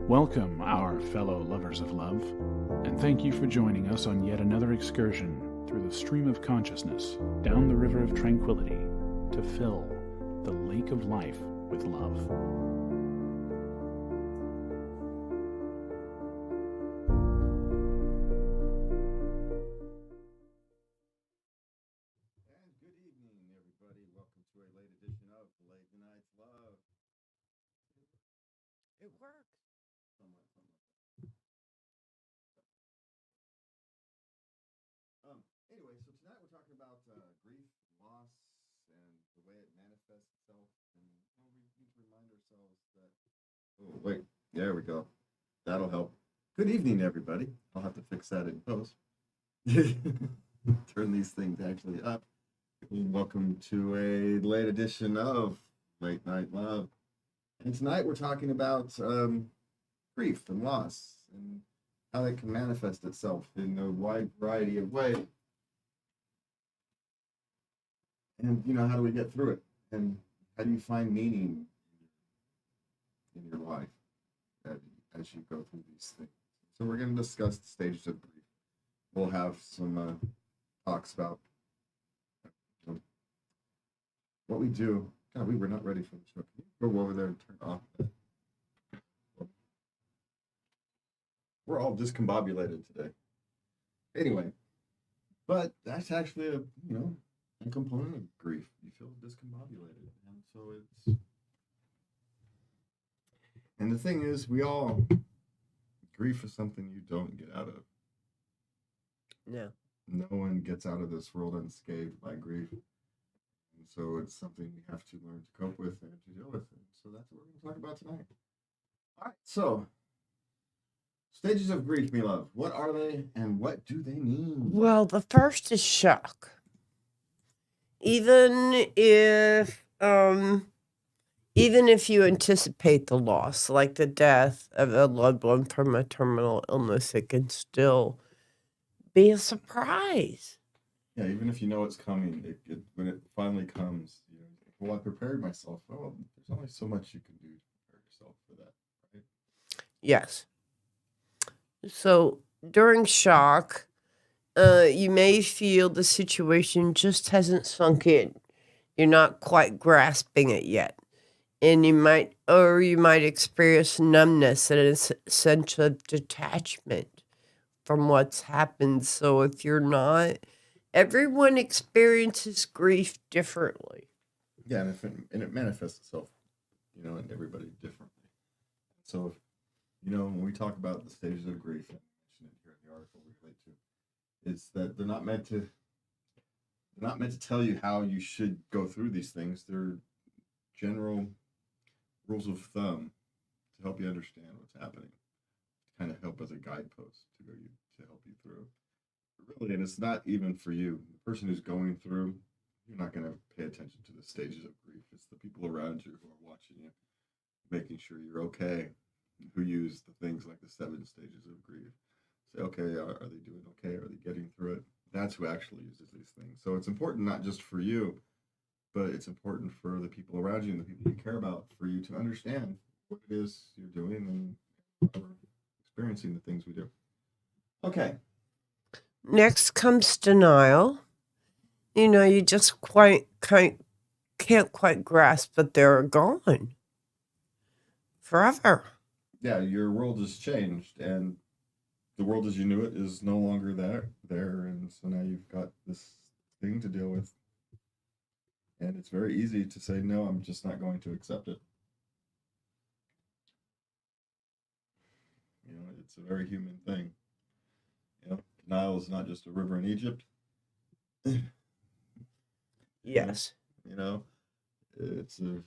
Welcome, our fellow lovers of love, and thank you for joining us on yet another excursion through the stream of consciousness, down the river of tranquility, to fill the lake of life with love. And good evening, everybody. Welcome to a late edition of Late Night's Love. It works. Somewhat. Anyway, so tonight we're talking about grief, loss, and the way it manifests itself. And we need to remind ourselves that. Oh, wait. There we go. That'll help. Good evening, everybody. I'll have to fix that in post. Turn these things actually up. Welcome to a late edition of Late Night Love. And tonight we're talking about grief and loss and how it can manifest itself in a wide variety of ways. And, how do we get through it? And how do you find meaning in your life as you go through these things? So we're going to discuss the stages of grief. We'll have some talks about what we do. God, we were not ready for the show. Can you go over there and turn off that? We're all discombobulated today. Anyway, but that's actually a component of grief. You feel discombobulated, and so and the thing is, grief is something you don't get out of. No. No one gets out of this world unscathed by grief. And so it's something we have to learn to cope with and to deal with. And so that's what we're going to talk about tonight. All right, so stages of grief, me love. What are they and what do they mean? Well, the first is shock. Even if you anticipate the loss, like the death of a loved one from a terminal illness, it can still be a surprise. Yeah, even if you know it's coming, when it finally comes, I prepared myself. Oh, there's only so much you can do to prepare yourself for that, right? Yes. So during shock, you may feel the situation just hasn't sunk in. You're not quite grasping it yet. And you might experience numbness and a sense of detachment from what's happened. So if you're not, everyone experiences grief differently. Yeah, and it manifests itself, in everybody differently. So, when we talk about the stages of grief, I mentioned it here in the article we relate to, is that they're not meant to tell you how you should go through these things. They're general rules of thumb to help you understand what's happening, to kind of help as a guidepost to help you through. But really, and it's not even for you, the person who's going through. You're not going to pay attention to the stages of grief. It's the people around you who are watching you, making sure you're okay, who use the things like the 7 stages of grief. Say, okay, are they doing okay? Are they getting through it? That's who actually uses these things. So it's important not just for you, but it's important for the people around you and the people you care about, for you to understand what it is you're doing and experiencing the things we do. Okay. Next comes denial. You just can't quite grasp that they're gone forever. Yeah, your world has changed, and the world as you knew it is no longer there, and so now you've got this thing to deal with, and it's very easy to say, no, I'm just not going to accept it. It's a very human thing. Nile is not just a river in Egypt. Yes. It's a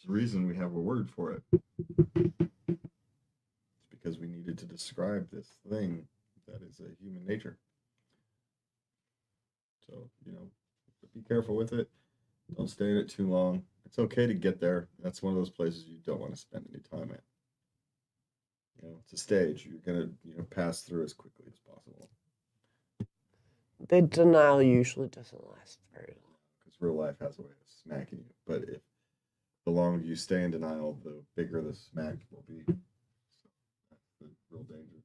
reason we have a word for it. It's because we needed to describe this thing that is a human nature. So, be careful with it. Don't stay in it too long. It's okay to get there. That's one of those places you don't want to spend any time at. It's a stage. You're going to, pass through as quickly as possible. The denial usually doesn't last very long. Because real life has a way of smacking you. But if the longer you stay in denial, the bigger the smack will be. real danger.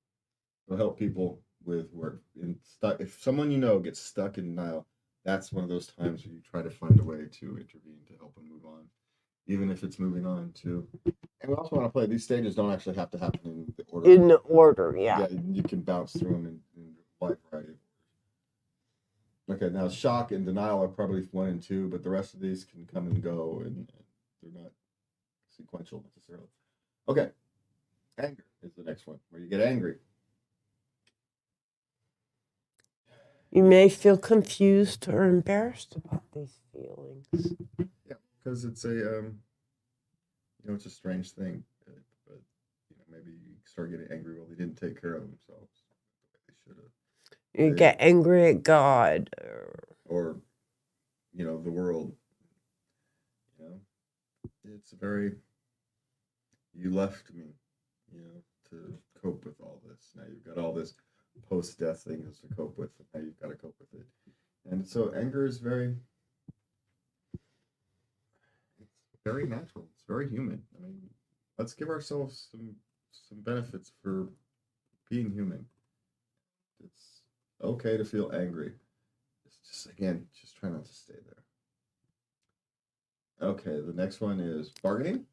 It'll help people with where in stuck. If someone you know gets stuck in denial, that's one of those times where you try to find a way to intervene to help them move on, even if it's moving on to. And we also want to play. These stages don't actually have to happen in the order. In the order, yeah. Yeah, you can bounce through them in a wide variety of orders. Okay, now shock and denial are probably 1 and 2, but the rest of these can come and go, and they're not sequential necessarily. Okay, anger is the next one, where you get angry. You may feel confused or embarrassed about these feelings. Yeah, because it's a it's a strange thing, but maybe you start getting angry. Well, they didn't take care of themselves the way they should have. You get angry at God, or the world. It's very. You left me, to cope with all this. Now you've got all this post-death things to cope with, and now you've got to cope with it. And so anger is very natural. It's very human. I mean, let's give ourselves some benefits for being human. It's okay to feel angry. It's just try not to stay there. Okay, the next one is bargaining.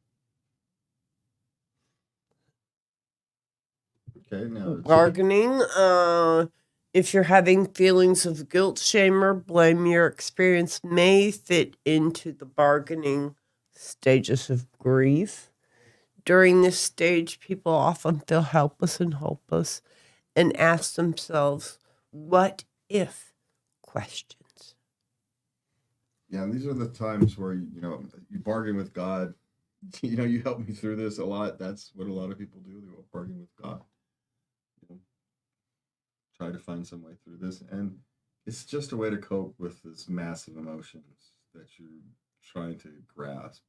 Okay, now bargaining. If you're having feelings of guilt, shame, or blame, your experience may fit into the bargaining stages of grief. During this stage, people often feel helpless and hopeless and ask themselves, what if questions. Yeah, and these are the times where you bargain with God. You help me through this a lot. That's what a lot of people do. They will bargain with God. Try to find some way through this, and it's just a way to cope with this massive emotions that you're trying to grasp.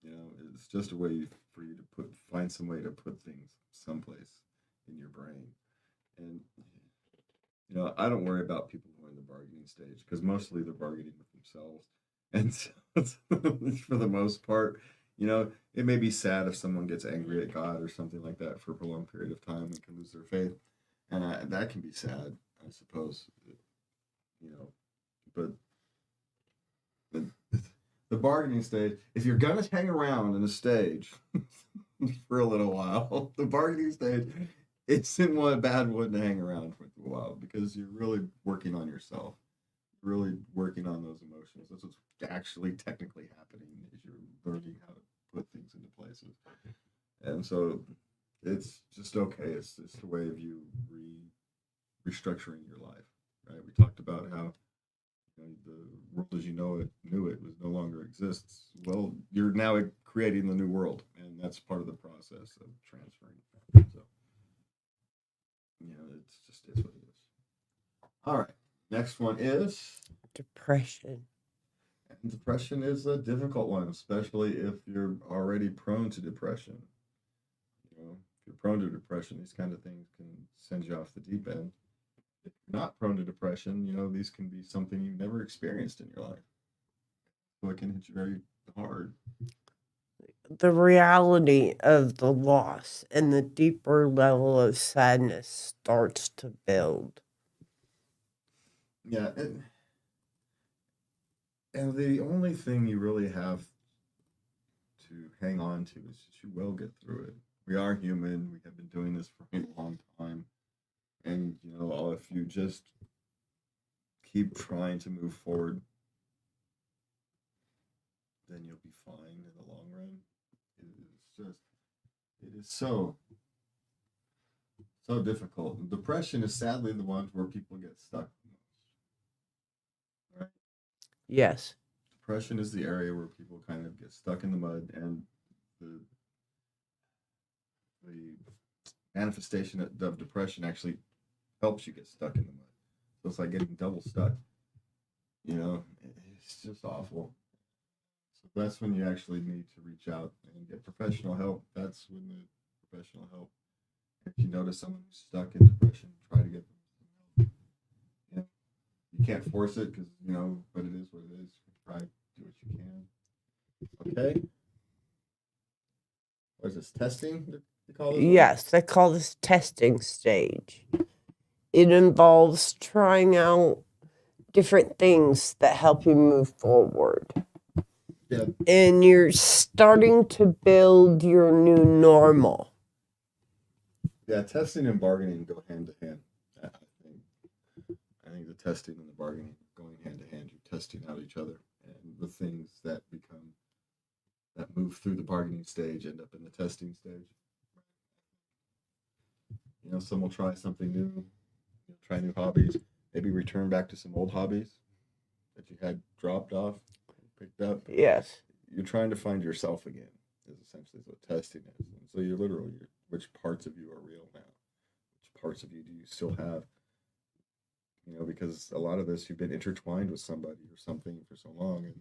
It's just a way for you to find some way to put things someplace in your brain. And I don't worry about people who are in the bargaining stage, because mostly they're bargaining with themselves, and so, for the most part, it may be sad if someone gets angry at God or something like that for a prolonged period of time and can lose their faith. And that can be sad, I suppose, but the bargaining stage, if you're going to hang around in a stage for a little while, the bargaining stage, it's in one bad one to hang around for a while, because you're really working on yourself, really working on those emotions. That's what's actually technically happening, is you're learning how to put things into places. And so it's just okay. It's just a way of you restructuring your life, right? We talked about how the world as you knew it was no longer exists. Well, you're now creating the new world, and that's part of the process of transferring. So, it's what it is. All right, next one is depression. And depression is a difficult one, especially if you're already prone to depression. If you're prone to depression, these kind of things can send you off the deep end. If you're not prone to depression, these can be something you've never experienced in your life. So it can hit you very hard. The reality of the loss and the deeper level of sadness starts to build. Yeah, and the only thing you really have to hang on to is that you will get through it. We are human. We have been doing this for a long time. And, if you just keep trying to move forward, then you'll be fine in the long run. It is so difficult. Depression is sadly the one where people get stuck the most. Right? Yes. Depression is the area where people kind of get stuck in the mud, and the manifestation of depression actually helps you get stuck in the mud. So it's like getting double stuck. It's just awful. So that's when you actually need to reach out and get professional help. That's when the professional help. If you notice someone who's stuck in depression, try to get them help. You can't force it, because but it is what it is. Try to do what you can. Okay. what is this, testing? You call this one? Yes, they call this testing stage. It involves trying out different things that help you move forward. Yeah. And you're starting to build your new normal. Yeah, testing and bargaining go hand to hand. I think the testing and the bargaining going hand to hand. You're testing out each other, and the things that move through the bargaining stage end up in the testing stage. Some will try something new, try new hobbies, maybe return back to some old hobbies that you had dropped off, picked up. Yes. You're trying to find yourself again, is essentially what testing is. And so which parts of you are real now? Which parts of you do you still have? Because a lot of this, you've been intertwined with somebody or something for so long. And,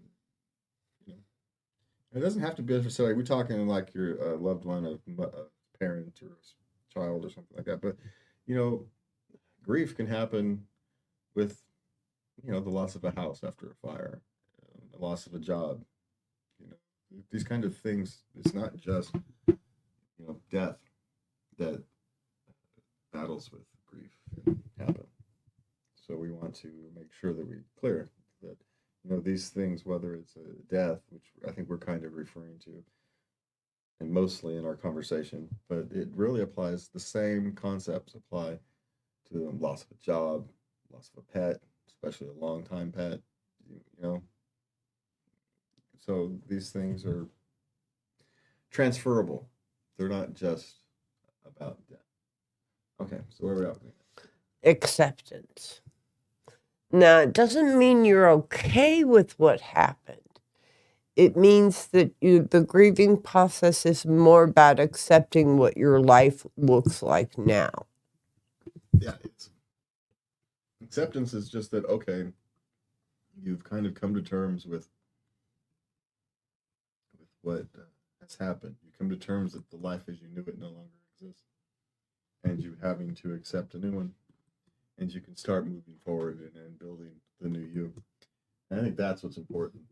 it doesn't have to be necessarily, we're talking like your loved one, a parent or a child or something like that. But, grief can happen with, the loss of a house after a fire, the loss of a job, these kind of things. It's not just, death that battles with grief can happen. So we want to make sure that we're clear that, these things, whether it's a death, which I think we're kind of referring to, and mostly in our conversation, but it really applies, the same concepts apply to the loss of a job, loss of a pet, especially a long time pet, you know. So these things are transferable. They're not just about death. Okay, so where are we at? Acceptance. Now, it doesn't mean you're okay with what happened. It means that the grieving process is more about accepting what your life looks like now. Yeah, acceptance is just that, okay, you've kind of come to terms with what has happened. You come to terms that the life as you knew it no longer exists, and you having to accept a new one, and you can start moving forward and building the new you. And I think that's what's important.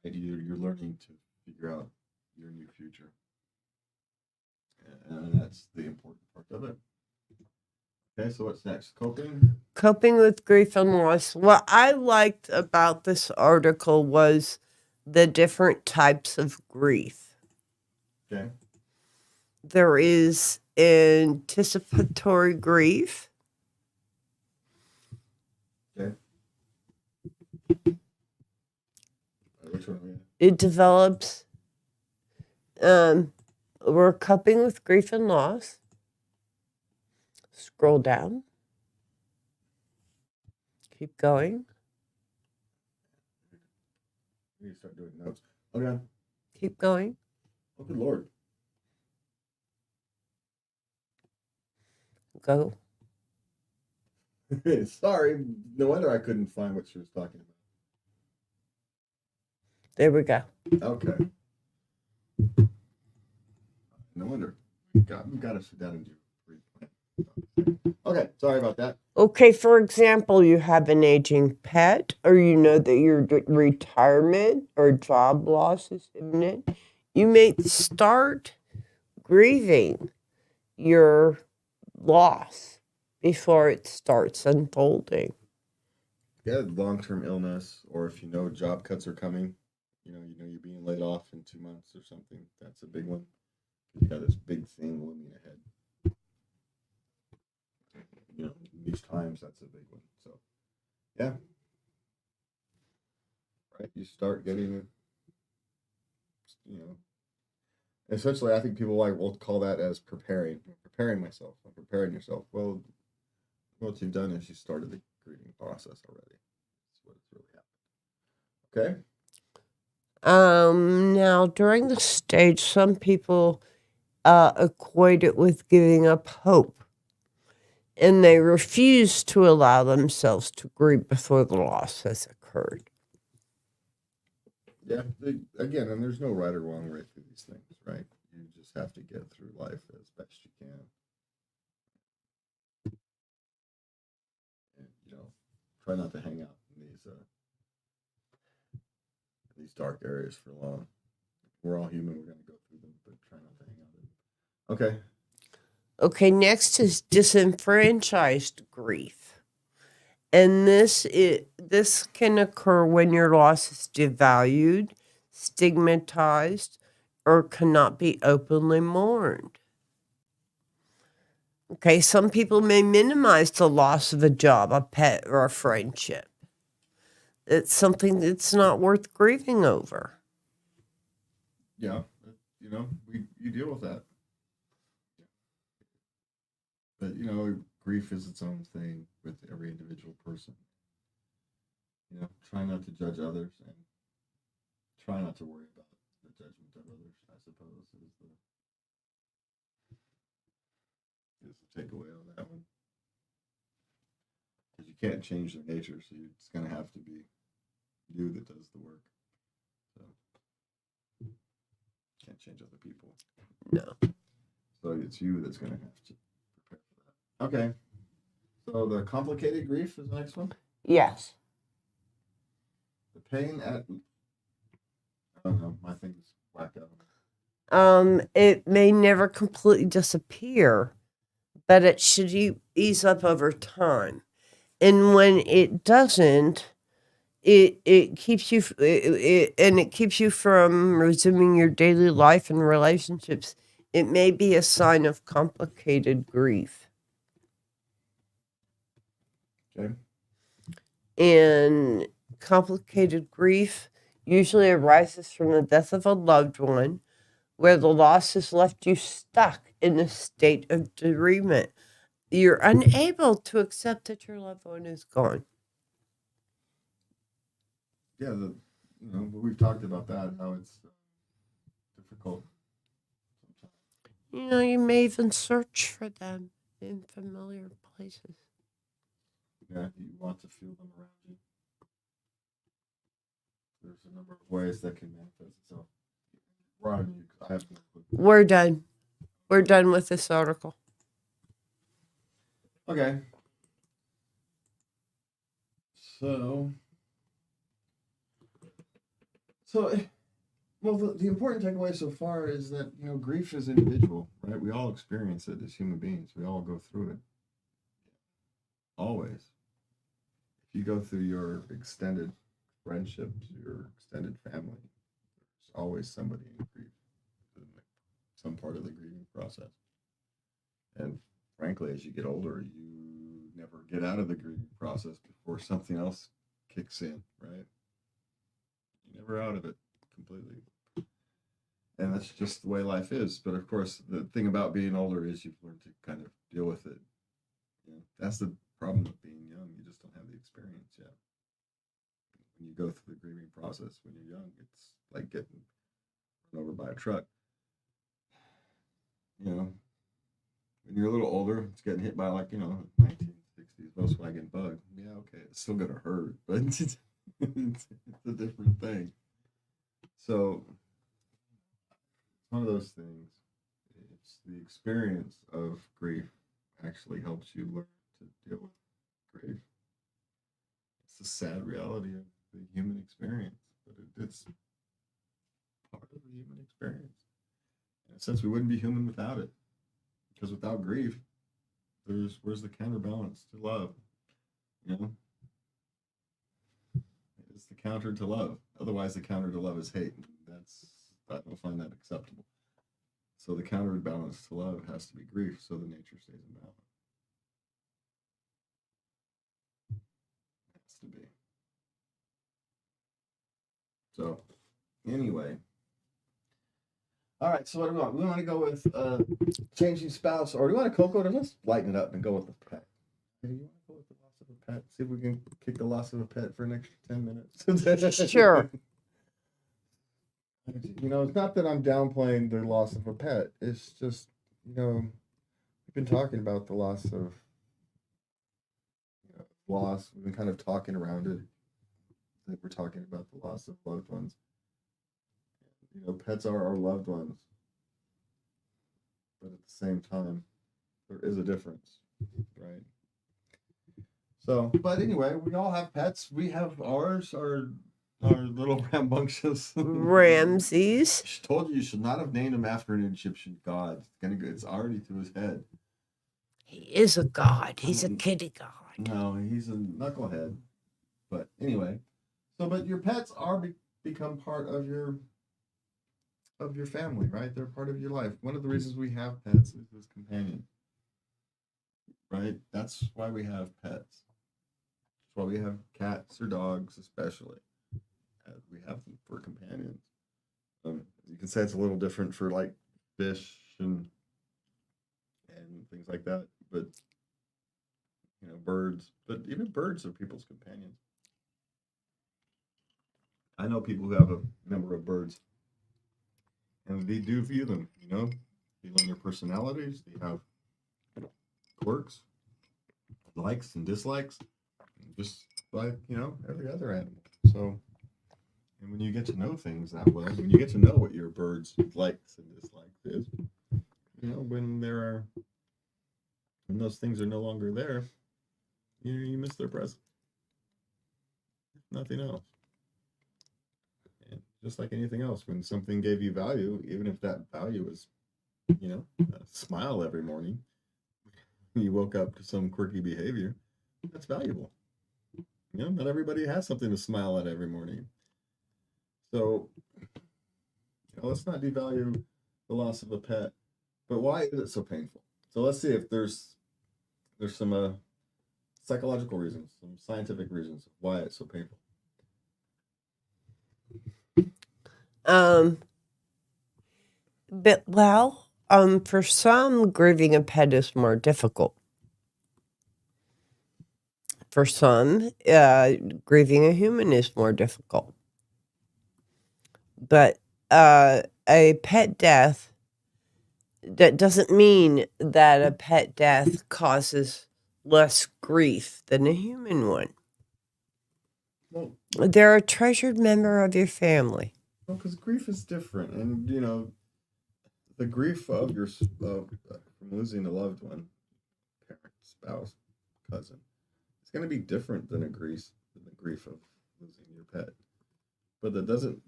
Right? You're learning to figure out your new future, and that's the important part of it. Okay, so what's next? Coping with grief and loss. What I liked about this article was the different types of grief. Okay. There is anticipatory grief. Okay. Which one are we in? It develops. We're coping with grief and loss. Scroll down. Keep going. We need to start doing notes. Okay. Keep going. Oh, good Lord. Go. Sorry. No wonder I couldn't find what she was talking There we go. about. Okay. No wonder. We got to sit down and do pre-plan. Okay. Sorry about that. Okay, for example, you have an aging pet, or you know that your retirement or job loss is imminent. You may start grieving your loss before it starts unfolding. Yeah, long-term illness, or if you know job cuts are coming, you know you're being laid off in 2 months or something. That's a big one. You got this big thing looming ahead. These times, that's a big one. So, yeah. Right, you start getting it, essentially, I think people will call that as preparing myself. I'm preparing yourself. Well, what you've done is you started the grieving process already. That's what it's really happened. Okay. Now, during the stage, some people equate it with giving up hope, and they refuse to allow themselves to grieve before the loss has occurred. Yeah, again, and there's no right or wrong way through these things, right? You just have to get through life as best you can. And, try not to hang out in these dark areas for long. We're all human. We're going to go through them, but try not to hang on to them. Okay. Okay, next is disenfranchised grief. And this can occur when your loss is devalued, stigmatized, or cannot be openly mourned. Okay, some people may minimize the loss of a job, a pet, or a friendship. It's something that's not worth grieving over. Yeah. You deal with that. But, grief is its own thing with every individual person. Try not to judge others and try not to worry about the judgment of others, I suppose, is the takeaway on that one. Because you can't change their nature, so it's going to have to be you that does the work. So, can't change other people. No. So it's you that's going to have to prepare for that. Okay. So the complicated grief is the next one. Yes. The pain at. I don't know. My thing's whacked out. It may never completely disappear, but it should ease up over time. And when it doesn't, it keeps you it keeps you from resuming your daily life and relationships. It may be a sign of complicated grief. Okay. And complicated grief usually arises from the death of a loved one, where the loss has left you stuck in a state of bereavement. You're unable to accept that your loved one is gone. Yeah, we've talked about that, how it's difficult sometimes. You may even search for them in familiar places. Yeah, you want to feel them around you. There's a number of ways that can manifest itself. I have no clue. We're done. We're done with this article. Okay. So, well, the important takeaway so far is that, grief is individual, right? We all experience it as human beings. We all go through it. Always. If you go through your extended friendships, your extended family, there's always somebody in grief, some part of the grieving process. And frankly, as you get older, you never get out of the grieving process before something else kicks in, right? You're never out of it completely. And that's just the way life is. But of course, the thing about being older is you've learned to kind of deal with it. That's the problem with being young. You just don't have the experience yet. When you go through the grieving process when you're young, it's like getting run over by a truck. When you're a little older, it's getting hit by 1960s Volkswagen Bug. Yeah, okay, it's still gonna hurt, but it's a different thing. So it's one of those things. It's the experience of grief actually helps you learn to deal with grief. It's the sad reality of the human experience, but it's part of the human experience. In a sense, we wouldn't be human without it, because without grief, where's the counterbalance to love? It's the counter to love. Otherwise, the counter to love is hate. I don't find that acceptable. So the counterbalance to love has to be grief, so the nature stays in balance. It has to be. So, anyway. All right, so what do we want? We want to go with changing spouse, or do we want to Coco? Let's lighten it up and go with the pet. Do you want to go with the loss of a pet? See if we can kick the loss of a pet for an extra 10 minutes. Sure. It's not that I'm downplaying the loss of a pet. It's just, we've been talking about the loss of loss. We've been kind of talking around it. Like we're talking about the loss of loved ones. Pets are our loved ones. But at the same time, there is a difference, right? So, but anyway, we all have pets. We have ours. Our little rambunctious. Ramses. She told you should not have named him after an Egyptian god. It's already to his head. He is a god. He's a kitty god. No, he's a knucklehead. But anyway, but your pets are become part of your family, right? They're part of your life. One of the reasons we have pets is as companions, right? That's why we have pets. That's why we have cats or dogs, especially. We have them for companions. You can say it's a little different for like fish and things like that, but birds. But even birds are people's companions. I know people who have a number of birds, and they do view them. Feel in their personalities. They have quirks, likes and dislikes, just like every other animal. So. And when you get to know things that well, when you get to know what your bird's likes and dislikes is, when those things are no longer there, you miss their presence. Nothing else. And just like anything else, when something gave you value, even if that value was, a smile every morning, you woke up to some quirky behavior, that's valuable. Not everybody has something to smile at every morning. So, let's not devalue the loss of a pet. But why is it so painful? So let's see if there's some psychological reasons, some scientific reasons why it's so painful. For some, grieving a pet is more difficult. For some, grieving a human is more difficult. But a pet death, that doesn't mean that a pet death causes less grief than a human one. Well, they're a treasured member of your family. Well, because grief is different, and the grief from losing a loved one, parent, spouse, cousin, it's going to be different than the grief of losing your pet. But that doesn't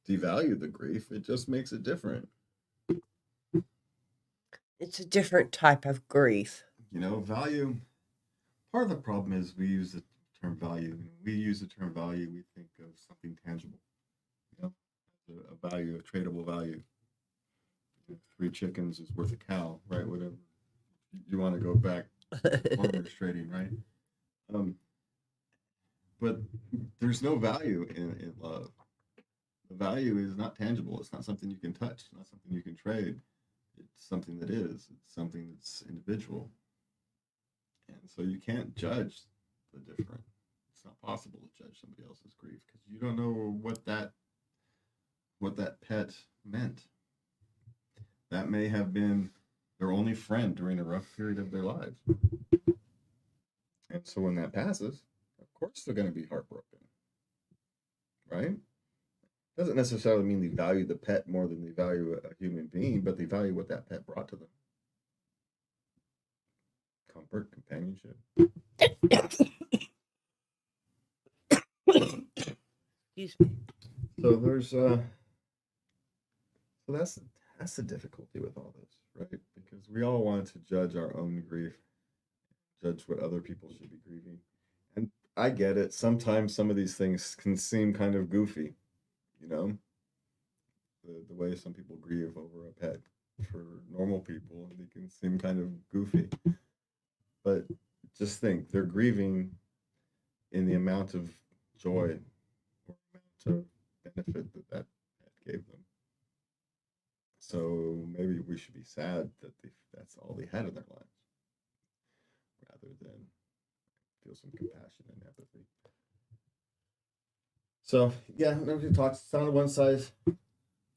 devalue the grief; it just makes it different. It's a different type of grief. Value. Part of the problem is we use the term value. We use the term value, we think of something tangible. A value, a tradable value. 3 chickens is worth a cow, right? Whatever. You want to go back to farmers trading, right? But there's no value in love. The value is not tangible. It's not something you can touch. It's not something you can trade. It's something that is. It's something that's individual. And so you can't judge the different. It's not possible to judge somebody else's grief because you don't know what that pet meant. That may have been their only friend during a rough period of their lives. And so when that passes, of course they're going to be heartbroken. Right? Doesn't necessarily mean they value the pet more than they value a human being, but they value what that pet brought to them. Comfort, companionship. Excuse me. So there's so that's the difficulty with all this, right? Because we all want to judge our own grief, judge what other people should be grieving. And I get it. Sometimes some of these things can seem kind of goofy, the way some people grieve over a pet. For normal people, they can seem kind of goofy. But just think, they're grieving in the amount of joy or amount of benefit that pet gave them. So maybe we should be sad that that's all they had in their lives, rather than feel some compassion and empathy. So yeah, nobody talks. It's not one size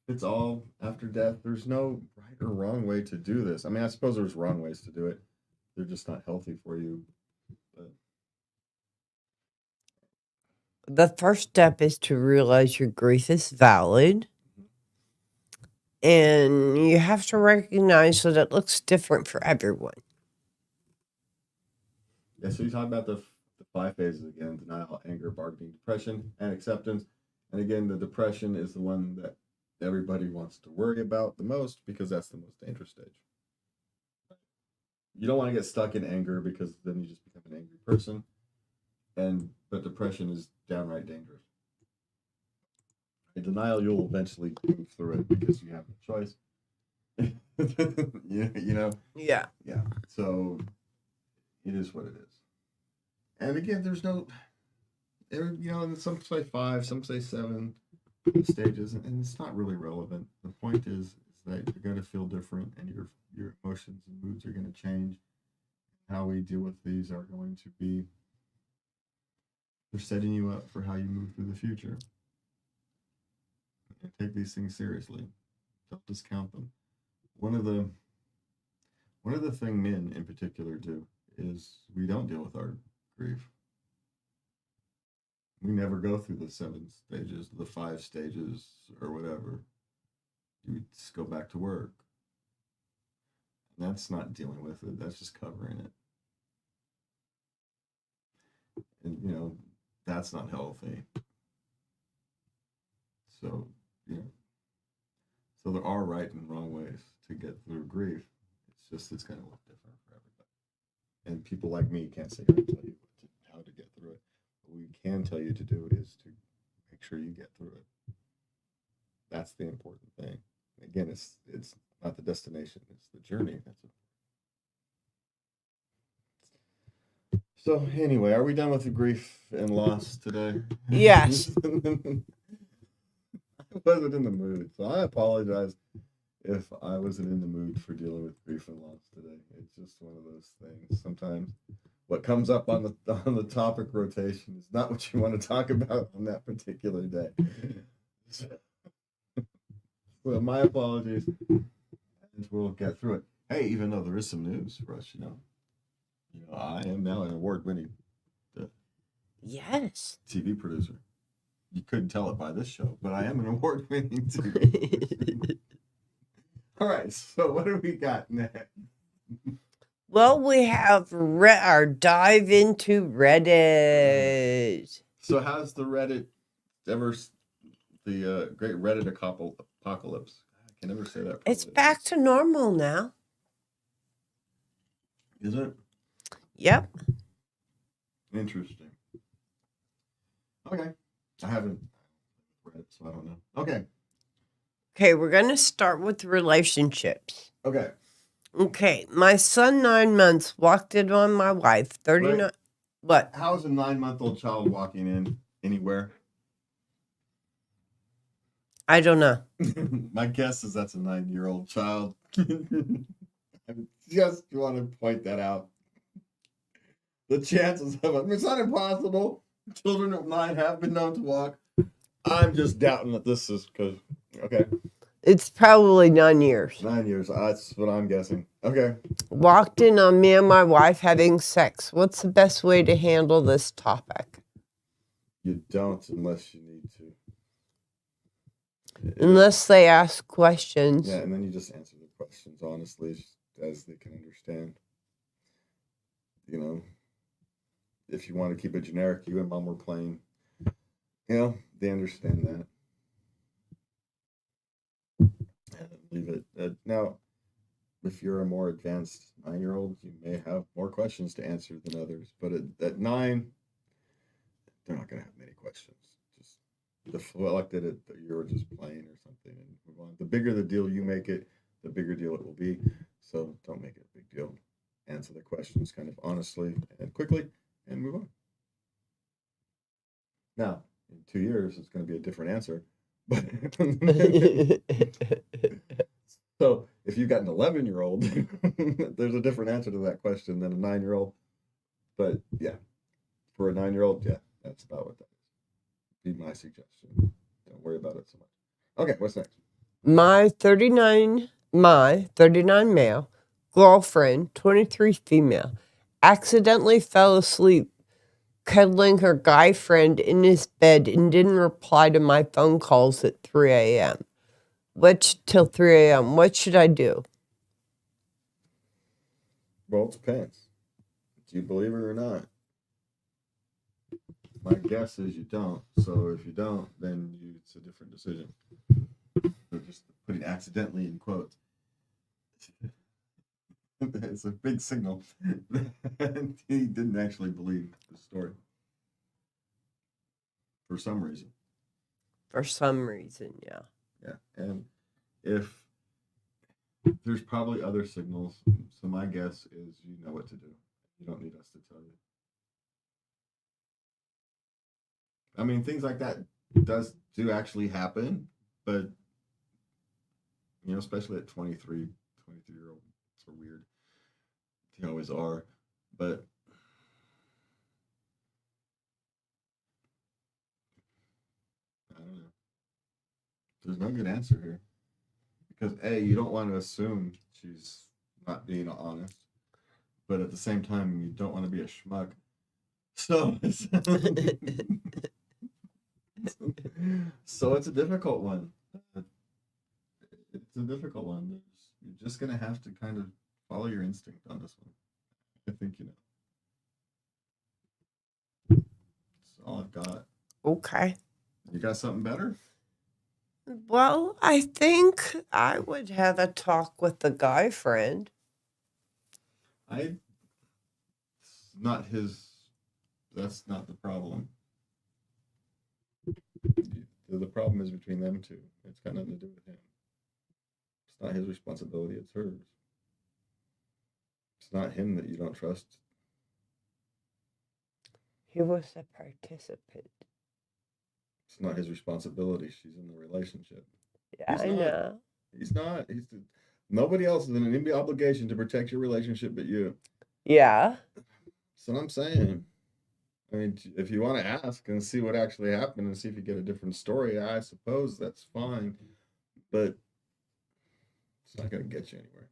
fits all after death. There's no right or wrong way to do this. I mean, I suppose there's wrong ways to do it. They're just not healthy for you. But the first step is to realize your grief is valid. And you have to recognize that it looks different for everyone. Yeah, so you talk about the 5 phases again: denial, anger, bargaining, depression, and acceptance. And again, the depression is the one that everybody wants to worry about the most because that's the most dangerous stage. You don't want to get stuck in anger because then you just become an angry person. But depression is downright dangerous. In denial, you'll eventually move through it because you have no choice. you know? Yeah. Yeah. So it is what it is. And again, there's no, some say 5, some say 7 stages, and it's not really relevant. The point is that you're going to feel different, and your emotions and moods are going to change. How we deal with these are going to be, they're setting you up for how you move through the future. And take these things seriously. Don't discount them. One of the thing men in particular do is we don't deal with our grief. We never go through the 7 stages, the 5 stages, or whatever. You just go back to work. And that's not dealing with it. That's just covering it. And that's not healthy. So so there are right and wrong ways to get through grief. It's going to look different for everybody. And people like me can't sit here and tell you how to get through it. What we can tell you to do is to make sure you get through it. That's the important thing. Again, it's not the destination; it's the journey. That's it. So anyway, are we done with the grief and loss today? Yes. I wasn't in the mood, so I apologize if I wasn't in the mood for dealing with grief and loss today. It's just one of those things. Sometimes what comes up on the topic rotation is not what you want to talk about on that particular day. Well, my apologies, and we'll get through it. Hey, even though there is some news for us, I am now an award-winning Yes. TV producer. You couldn't tell it by this show, but I am an award-winning TV producer. All right, so what do we got next? Well, we have our dive into Reddit. So how's the Reddit the great Reddit apocalypse? I can never say that properly. It's back to normal now. Is it? Yep. Interesting. Okay. I haven't read it, so I don't know. Okay. Okay, we're going to start with relationships. Okay. Okay, my son, 9 months, walked in on my wife, 39. Right. What? How is a 9-month-old child walking in anywhere? I don't know. My guess is that's a 9-year-old child. I just want to point that out. The chances of it, it's not impossible. Children of 9 have been known to walk. I'm just doubting that this is because, okay. It's probably 9 years. 9 years, that's what I'm guessing. Okay. Walked in on me and my wife having sex. What's the best way to handle this topic? You don't unless you need to. Unless they ask questions. Yeah, and then you just answer the questions honestly as they can understand. If you want to keep it generic, you and mom were playing. They understand that. And leave it. Now, if you're a more advanced 9-year-old, you may have more questions to answer than others. But at 9, they're not going to have many questions. Just deflect it that you were just playing or something and move on. The bigger the deal you make it, the bigger deal it will be. So don't make it a big deal. Answer the questions kind of honestly and quickly and move on. Now, in 2 years, it's going to be a different answer. But so if you've got an 11-year-old, there's a different answer to that question than a 9-year-old. But yeah, for a 9-year-old, yeah, that's about what that is. Be my suggestion. Don't worry about it so much. Okay, what's next? My 39 male girlfriend, 23 female, accidentally fell asleep cuddling her guy friend in his bed and didn't reply to my phone calls at 3 a.m. Till 3 a.m. What should I do? Well, it depends. Do you believe her or not? my guess is you don't. So if you don't, then it's a different decision. So just putting accidentally in quotes. It's a big signal that he didn't actually believe the story for some reason. For some reason, yeah. Yeah, and if there's probably other signals, so my guess is you know what to do. You don't need us to tell you. I mean, things like that do actually happen, but especially at 23-year-old, it's so weird. They always are, but I don't know. There's no good answer here because you don't want to assume she's not being honest, but at the same time, you don't want to be a schmuck. So, so it's a difficult one. It's a difficult one. You're just gonna have to kind of follow your instinct on this one. I think That's all I've got. Okay. You got something better? Well, I think I would have a talk with the guy friend. It's not his. That's not the problem. The problem is between them two. It's got nothing to do with him. It's not his responsibility. It's hers. It's not him that you don't trust. He was a participant. It's not his responsibility. She's in the relationship. Yeah, I know. He's not. Nobody else is in any obligation to protect your relationship but you. Yeah. That's what I'm saying. I mean, if you want to ask and see what actually happened and see if you get a different story, I suppose that's fine. But it's not going to get you anywhere.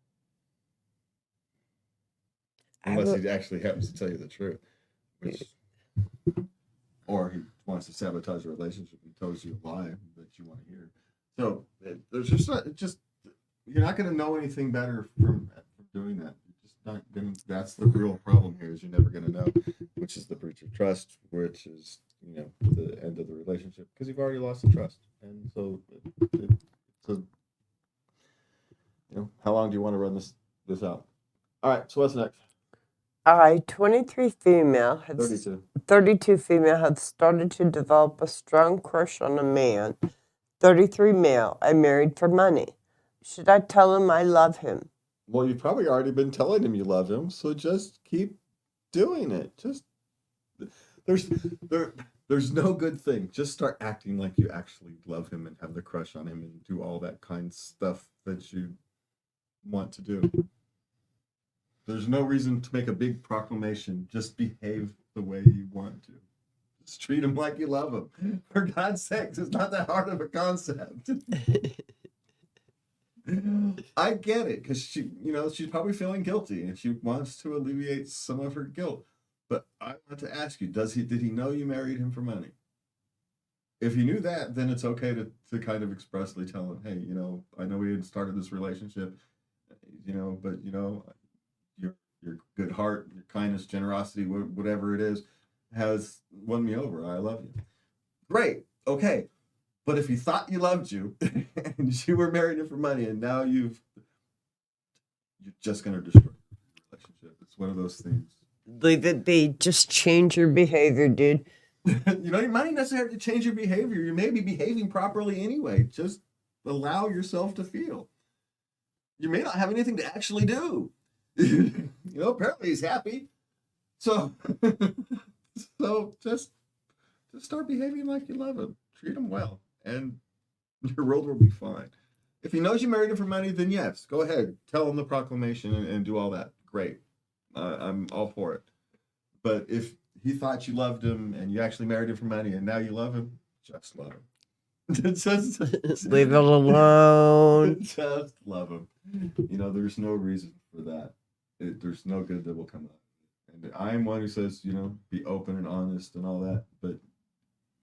Unless he actually happens to tell you the truth. Or he wants to sabotage the relationship and tells you a lie that you want to hear. So there's you're not going to know anything better from doing that. You're just not going to. That's the real problem here. Is you're never going to know, which is the breach of trust, which is the end of the relationship because you've already lost the trust. And so, how long do you want to run this out? All right. So what's next? 23 female 32 female had started to develop a strong crush on a man. 33 male, I married for money. Should I tell him I love him? Well, you've probably already been telling him you love him, so just keep doing it. Just there's no good thing. Just start acting like you actually love him and have the crush on him and do all that kind of stuff that you want to do. There's no reason to make a big proclamation. Just behave the way you want to. Just treat him like you love him. For God's sakes, it's not that hard of a concept. I get it, because she's probably feeling guilty and she wants to alleviate some of her guilt. But I want to ask you, did he know you married him for money? If he knew that, then it's okay to kind of expressly tell him, hey, I know we had started this relationship, but your good heart, your kindness, generosity, whatever it is, has won me over. I love you. Great. Okay. But if he thought you loved you and you were married him for money and now you're just going to destroy your relationship. It's one of those things. They just change your behavior, dude. You might necessarily have to change your behavior. You may be behaving properly anyway. Just allow yourself to feel. You may not have anything to actually do. Apparently he's happy. So just start behaving like you love him. Treat him well, and your world will be fine. If he knows you married him for money, then yes, go ahead. Tell him the proclamation and do all that. Great. I'm all for it. But if he thought you loved him and you actually married him for money and now you love him, just love him. just leave it alone. Just love him. There's no reason for that. There's no good that will come out. And I'm one who says, be open and honest and all that. But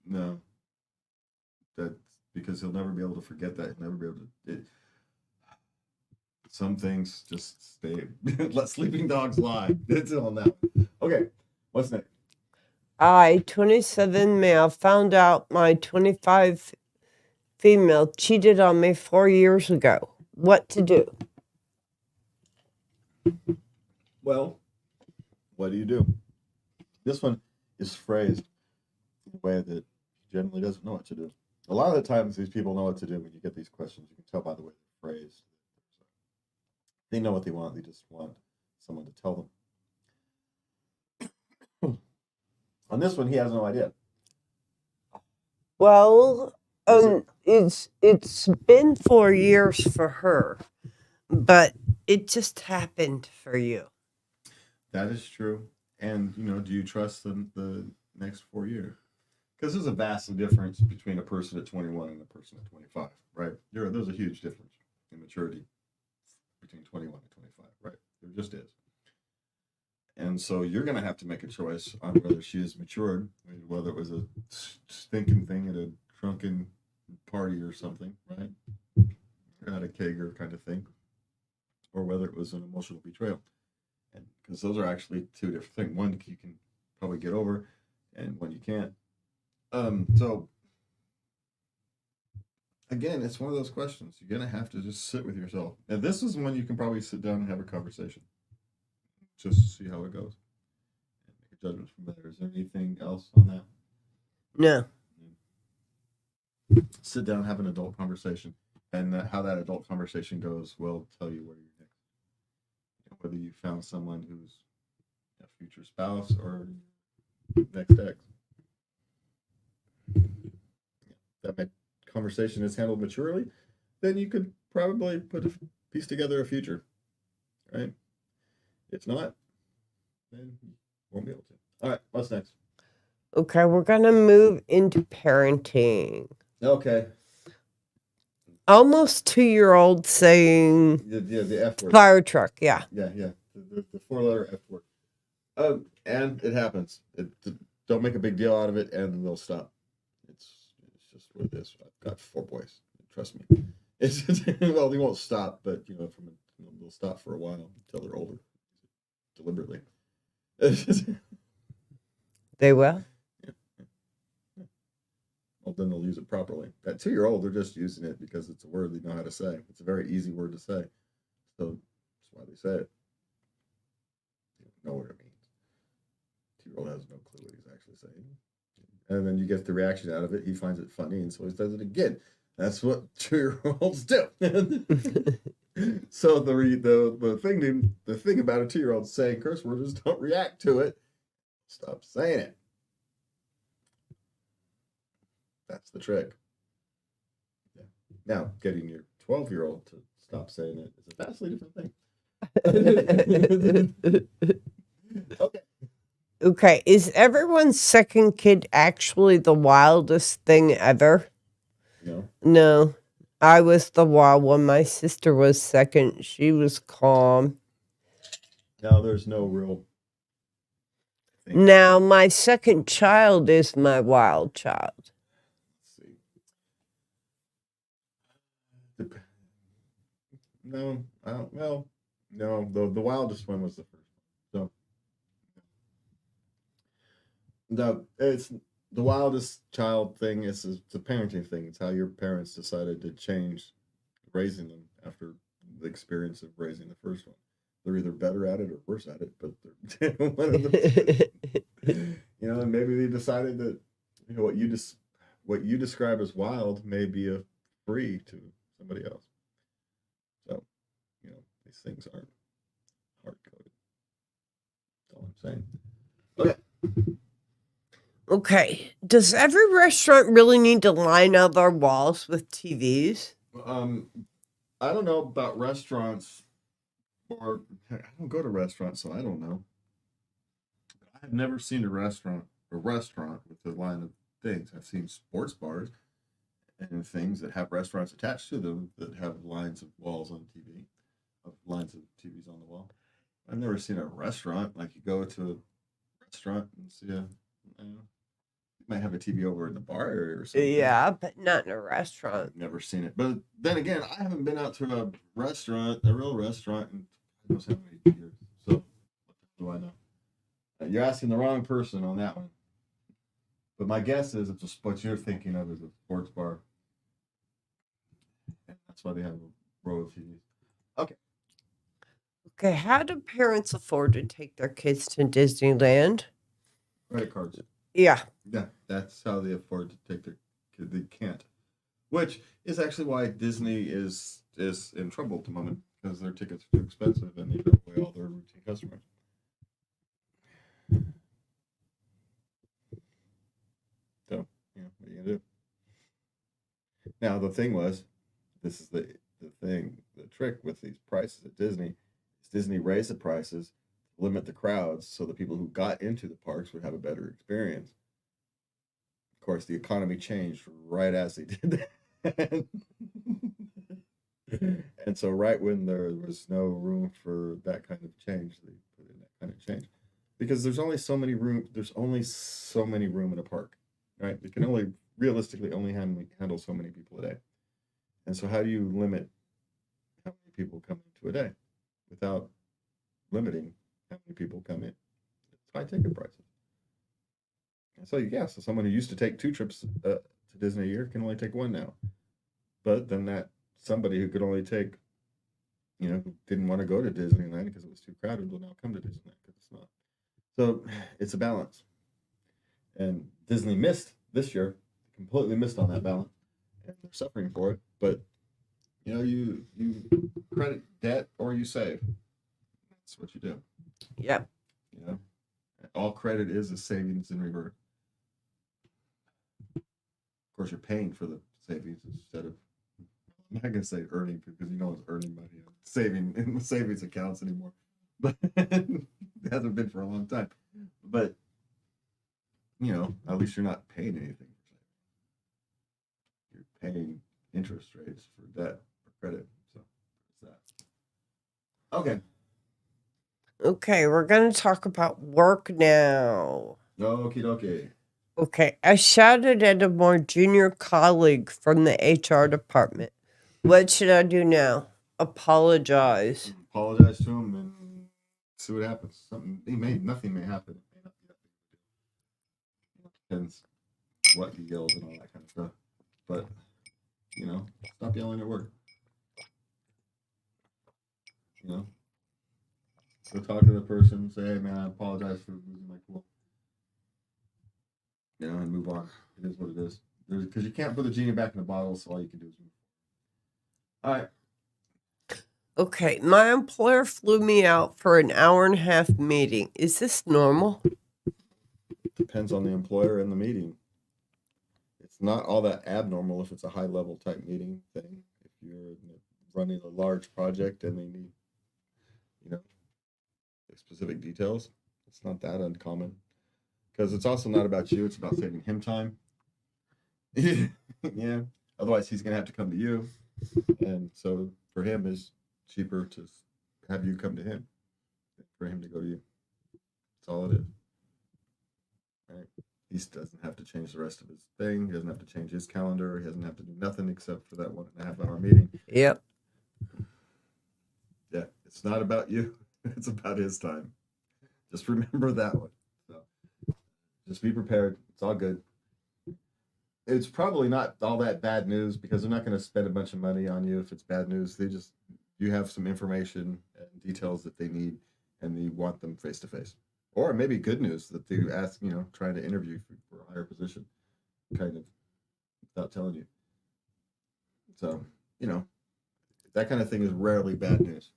no, that's because he'll never be able to forget that. He'll never be able to. Some things just stay. Let sleeping dogs lie. That's all now. Okay, what's next? I, 27 male, found out my 25 female cheated on me 4 years ago. What to do? Well, what do? This one is phrased in a way that generally doesn't know what to do. A lot of the times, these people know what to do when you get these questions. You can tell by the way they're phrased. They know what they want. They just want someone to tell them. On this one, he has no idea. Well, it's been 4 years for her, but it just happened for you. That is true. And, do you trust the next 4 years? Because there's a vast difference between a person at 21 and a person at 25, right? There's a huge difference in maturity between 21 and 25, right? There just is. And so you're going to have to make a choice on whether she is matured, whether it was a stinking thing at a drunken party or something, right? At a kegger kind of thing, or whether it was an emotional betrayal. And because those are actually two different things. One you can probably get over, and one you can't. So again, it's one of those questions. You're gonna have to just sit with yourself. And this is when you can probably sit down and have a conversation. Just see how it goes. And make a judgment from there. Is there anything else on that? No. Sit down, have an adult conversation. And how that adult conversation goes will tell you where you're next. Whether you found someone who's a future spouse or next ex. That conversation is handled maturely, then you could probably piece together a future, right? If not, then you won't be able to. All right, what's next? Okay, we're gonna move into parenting. Okay. Almost 2-year-old saying the F word. fire truck, yeah. Yeah. The 4-letter F word. And it happens. Don't make a big deal out of it, and they'll stop. It's just what it is. I've got 4 boys. Trust me. It's well, they won't stop, but they'll stop for a while until they're older. Deliberately. They will? Well, then they'll use it properly. That 2-year-old, they're just using it because it's a word they know how to say. It's a very easy word to say. So that's why they say it. They don't know what it means. 2-year-old has no clue what he's actually saying. And then you get the reaction out of it. He finds it funny, and so he does it again. That's what 2-year-olds do. So the thing about a 2-year-old saying curse words is don't react to it. Stop saying it. That's the trick. Yeah. Now, getting your 12-year-old to stop saying it is a vastly different thing. Okay. Okay, is everyone's second kid actually the wildest thing ever? No. I was the wild one. My sister was second. She was calm. Now, there's no real thing. Now, my second child is my wild child. No, I don't. Well, no. The wildest one was the first one. So, no, it's the wildest child thing. It's a parenting thing. It's how your parents decided to change raising them after the experience of raising the first one. They're either better at it or worse at it, but they're one of the. And maybe they decided that what you describe as wild may be a free to somebody else. So, these things aren't hard-coded. That's all I'm saying. Okay. Okay. Does every restaurant really need to line up their walls with TVs? I don't know about restaurants, or I don't go to restaurants, so I don't know. I've never seen a restaurant with a line of things. I've seen sports bars and things that have restaurants attached to them that have lines of walls on TV, lines of TVs on the wall. I've never seen a restaurant like you go to a restaurant and see you might have a TV over in the bar area or something. Yeah, but not in a restaurant. I've never seen it. But then again, I haven't been out to a real restaurant, in who knows how many years. So what do I know? You're asking the wrong person on that one. But my guess is it's just what you're thinking of as a sports bar. And that's why they have a row of TVs. Okay. Okay, how do parents afford to take their kids to Disneyland? Credit cards. Yeah. Yeah, that's how they afford to take their kid. They can't. Which is actually why Disney is in trouble at the moment, because their tickets are too expensive and they drove away all their routine customers. So, yeah, what are you gonna do? Now the thing was, this is the trick with these prices at Disney is Disney raised the prices, limit the crowds, so the people who got into the parks would have a better experience. Of course, the economy changed right as they did that. And so right when there was no room for that kind of change, they put in that kind of change. Because there's only so many room in a park, right? They can only realistically only handle so many people a day. And so how do you limit how many people come into a day without limiting how many people come in? It's high ticket prices. And so so someone who used to take 2 trips to Disney a year can only take 1 now. But then that somebody who could only take, who didn't want to go to Disneyland because it was too crowded will now come to Disneyland because it's not. So it's a balance. And Disney missed this year, completely missed on that balance, and they're suffering for it. But you credit debt or you save. That's what you do. Yep. All credit is savings in reverse. Of course, you're paying for the savings instead of. I'm not gonna say earning because it's earning money saving in savings accounts anymore, but it hasn't been for a long time. But at least you're not paying anything. You're paying interest rates for debt or credit. So there's that. Okay. Okay, we're going to talk about work now. Okie dokie. Okay, I shouted at a more junior colleague from the HR department. What should I do now? Apologize. Apologize to him and see what happens. Nothing may happen. It may not be that big of a deal. Depends what he yells and all that kind of stuff. But stop yelling at work. Go talk to the person, say, hey man, I apologize for losing my cool. And move on. It is what it is. Because you can't put the genie back in the bottle, so all you can do is move. All right. Okay, my employer flew me out for an hour-and-a-half meeting. Is this normal? Depends on the employer and the meeting. It's not all that abnormal if it's a high-level type meeting thing. If you're running a large project and they need, specific details, it's not that uncommon. Because it's also not about you; it's about saving him time. Yeah. Otherwise, he's gonna have to come to you, and so for him, it's cheaper to have you come to him than for him to go to you. That's all it is. Right? He doesn't have to change the rest of his thing. He doesn't have to change his calendar. He doesn't have to do nothing except for that 1.5 hour meeting. Yep. Yeah, it's not about you. It's about his time. Just remember that one. So just be prepared. It's all good. It's probably not all that bad news because they're not going to spend a bunch of money on you if it's bad news. You have some information and details that they need and you want them face to face. Or maybe good news that they ask, trying to interview for a higher position, kind of, without telling you. So, that kind of thing is rarely bad news.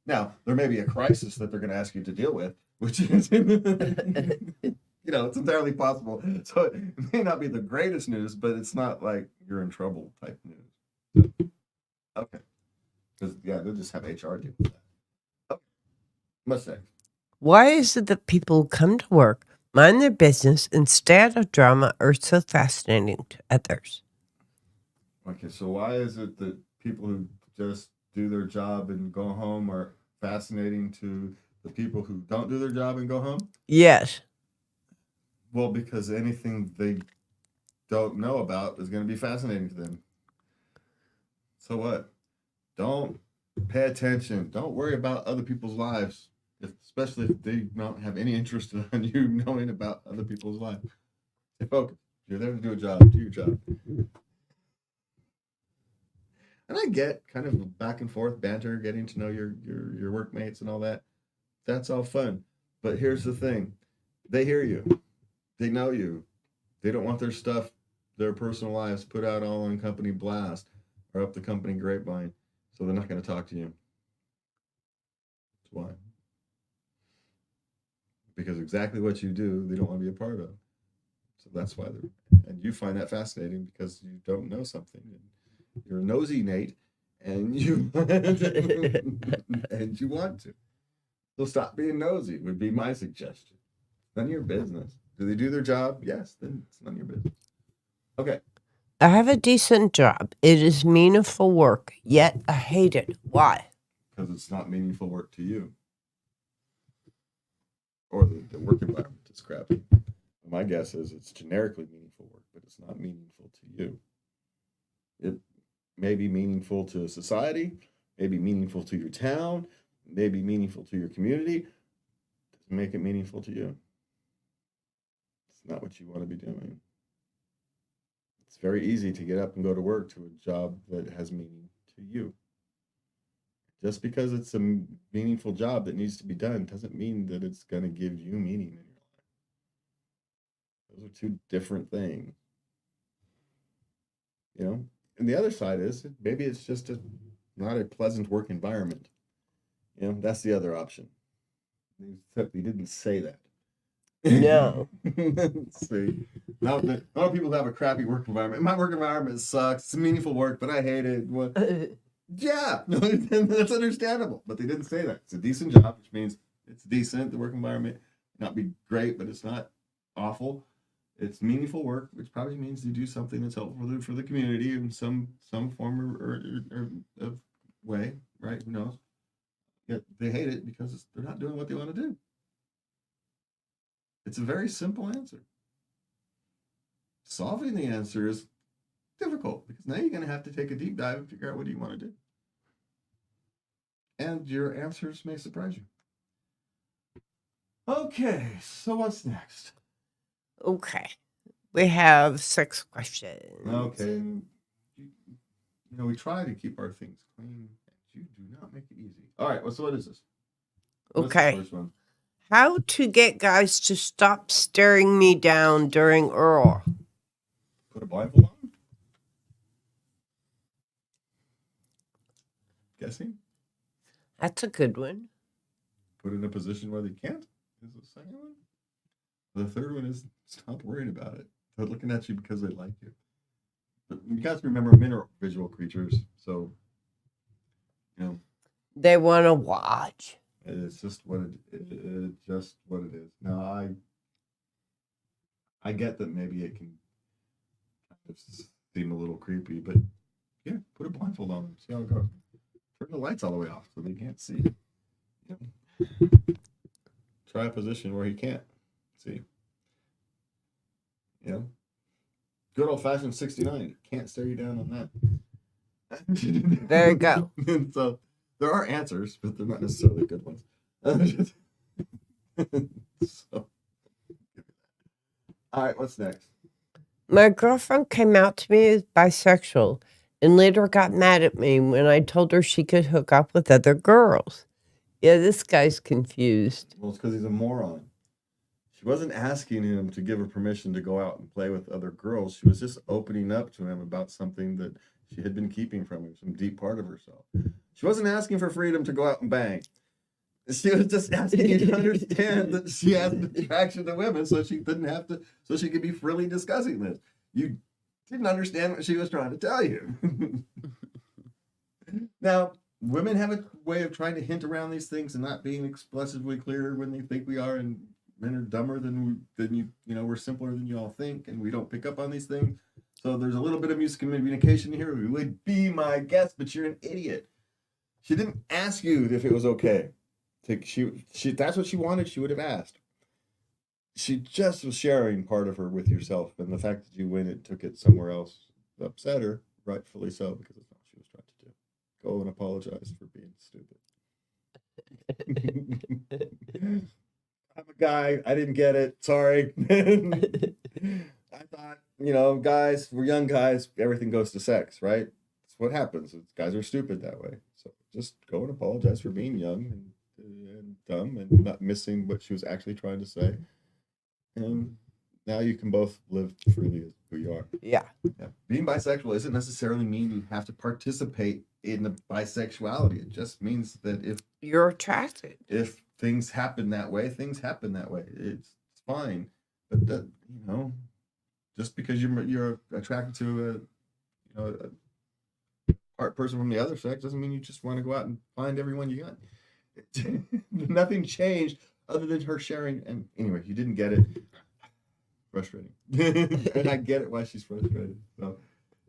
Now, there may be a crisis that they're going to ask you to deal with, which is, it's entirely possible. So it may not be the greatest news, but it's not like you're in trouble type news. Okay. Because, they'll just have HR deal with that. Okay. What's next? Why is it that people who come to work, mind their business, and stay out of drama are so fascinating to others? Okay, so why is it that people who just do their job and go home are fascinating to the people who don't do their job and go home? Yes. Well, because anything they don't know about is going to be fascinating to them. So what? Don't pay attention. Don't worry about other people's lives, especially if they don't have any interest in you knowing about other people's lives. Stay focused. You're there to do a job. Do your job. And I get kind of back and forth banter, getting to know your workmates and all that. That's all fun. But here's the thing: they hear you, they know you. They don't want their stuff, their personal lives, put out all on company blast or up the company grapevine. So they're not going to talk to you. That's why. Because exactly what you do, they don't want to be a part of. So that's why they're. And you find that fascinating because you don't know something. And you're nosy, Nate, and you and you want to. So stop being nosy would be my suggestion. None of your business. Do they do their job? Yes, then it's none of your business. Okay. I have a decent job. It is meaningful work, yet I hate it. Why? Because it's not meaningful work to you. Or the work environment is crappy. My guess is it's generically meaningful work, but it's not meaningful to you. It may be meaningful to society, maybe meaningful to your town, maybe meaningful to your community. Doesn't make it meaningful to you. It's not what you want to be doing. It's very easy to get up and go to work to a job that has meaning to you. Just because it's a meaningful job that needs to be done doesn't mean that it's going to give you meaning in your life. Those are two different things. You know, and the other side is maybe it's just not a pleasant work environment. You know, that's the other option. Except he didn't say that. No. See, now a lot of people have a crappy work environment. My work environment sucks. It's meaningful work, but I hate it. Well, yeah, that's understandable. But they didn't say that. It's a decent job, which means it's decent. The work environment may not be great, but it's not awful. It's meaningful work, which probably means you do something that's helpful for the community in some form or of way, right? Who knows? Yet they hate it because they're not doing what they want to do. It's a very simple answer. Solving the answer is difficult because now you're going to have to take a deep dive and figure out what do you want to do. And your answers may surprise you. Okay, so what's next? Okay. We have 6 questions. Okay. You know, we try to keep our things clean. You do not make it easy. All right, so what is this? What's Okay. the first one? How to get guys to stop staring me down during oral. Put a blindfold on? Guessing? That's a good one. Put in a position where they can't? Is the second one? The third one is stop worrying about it. They're looking at you because they like you. But you guys remember men are visual creatures, so you know They want to watch. it's just what it's just what it is. Now I get that maybe it can kind of seem a little creepy, but yeah, put a blindfold on them. See how it goes. Turn the lights all the way off so they can't see. Yeah. Try a position where he can't see. You know, good old fashioned 69. Can't stare you down on that. There you go. So there are answers, but they're not necessarily good ones. So, all right, what's next? My girlfriend came out to me as bisexual and later got mad at me when I told her she could hook up with other girls. Yeah, this guy's confused. Well, it's because he's a moron. She wasn't asking him to give her permission to go out and play with other girls. She was just opening up to him about something that she had been keeping from him, some deep part of herself. She wasn't asking for freedom to go out and bang. She was just asking you to understand that she has an attraction to women, so she didn't have to, so she could be freely discussing this. You didn't understand what she was trying to tell you. Now, women have a way of trying to hint around these things and not being explicitly clear when they think we are, and men are dumber than you. You know, we're simpler than you all think, and we don't pick up on these things. So there's a little bit of miscommunication here. It would be my guess, but you're an idiot. She didn't ask you if it was okay. She that's what she wanted. She would have asked. She just was sharing part of her with yourself, and the fact that you went and took it somewhere else upset her, rightfully so, because it's not what she was trying to do. Go and apologize for being stupid. I'm a guy. I didn't get it. Sorry. I thought, guys, we're young guys, everything goes to sex, right? That's what happens. Guys are stupid that way. So just go and apologize for being young and dumb and not missing what she was actually trying to say. And now you can both live freely as who you are. Yeah. Yeah. Being bisexual doesn't necessarily mean you have to participate in the bisexuality. It just means that You're attracted. if things happen that way, things happen that way. It's fine. But that, just because you're attracted to a part person from the other sex doesn't mean you just want to go out and find everyone you got. Nothing changed other than her sharing. And anyway, you didn't get it. Frustrating. And I get it why she's frustrated. So,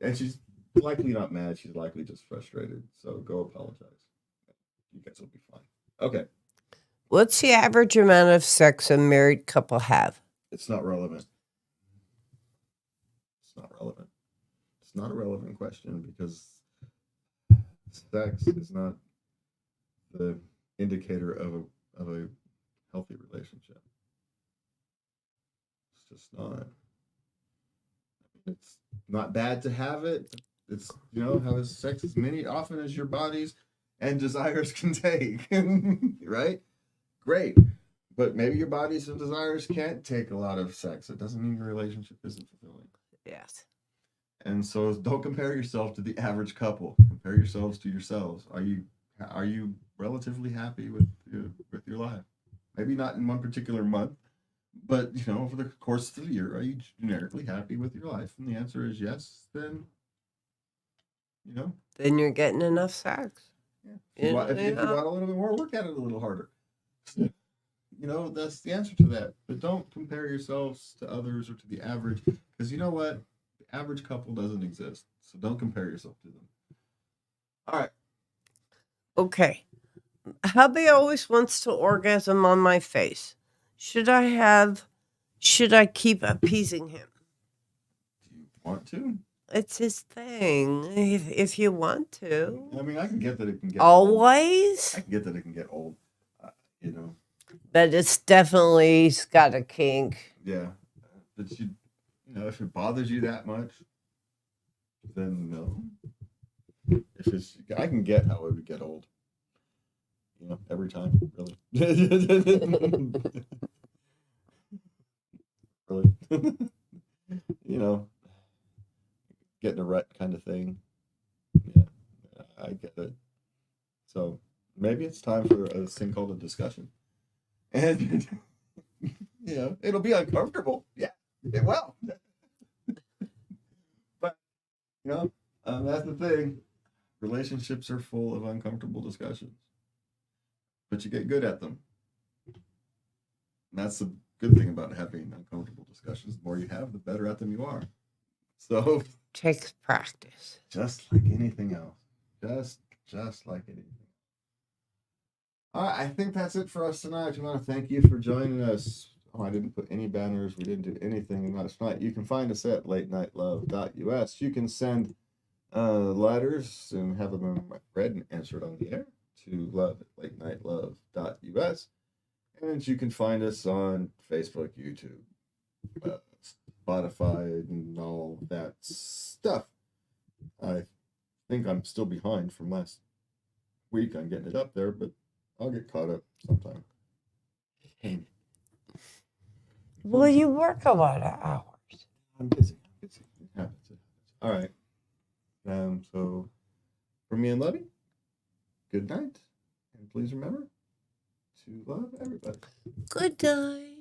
and she's likely not mad. She's likely just frustrated. So go apologize. You guys will be fine. Okay. What's the average amount of sex a married couple have? It's not relevant. It's not relevant. It's not a relevant question because sex is not the indicator of a healthy relationship. It's just not. It's not bad to have it. It's have sex as often as your bodies and desires can take. Right? Great. But maybe your bodies and desires can't take a lot of sex. It doesn't mean your relationship isn't fulfilling. Yes. And so don't compare yourself to the average couple. Compare yourselves to yourselves. Are you relatively happy with your life? Maybe not in one particular month, but over the course of the year, are you generically happy with your life? And the answer is yes. Then Then you're getting enough sex. yeah. If you want a little bit more, work at it a little harder. That's the answer to that. But don't compare yourselves to others or to the average, because you know what? The average couple doesn't exist. So don't compare yourself to them. All right. Okay. Hubby always wants to orgasm on my face. Should I keep appeasing him? Do you want to? It's his thing. If you want to. I mean, I can get that it can get Always? old. I can get that it can get old. But it's definitely got a kink. Yeah. But if it bothers you that much, then no. I can get how it would get old. Every time, really. Really. Getting a rut kind of thing. Yeah, I get it. So maybe it's time for a thing called a discussion. And, it'll be uncomfortable. Yeah, it will. But, that's the thing. Relationships are full of uncomfortable discussions. But you get good at them. And that's the good thing about having uncomfortable discussions. The more you have, the better at them you are. So Takes practice. just like anything else. Just like anything. All right, I think that's it for us tonight. I want to thank you for joining us. Oh, I didn't put any banners. We didn't do anything last night. You can find us at latenightLove.us. You can send letters and have them read and answered on the air to love@latenightLove.us. And you can find us on Facebook, YouTube, Spotify, and all that stuff. I think I'm still behind from last week on getting it up there, but I'll get caught up sometime. Well, you work a lot of hours. I'm busy. It happens. All right. So for me and Lovey, good night. And please remember to love everybody. Good night.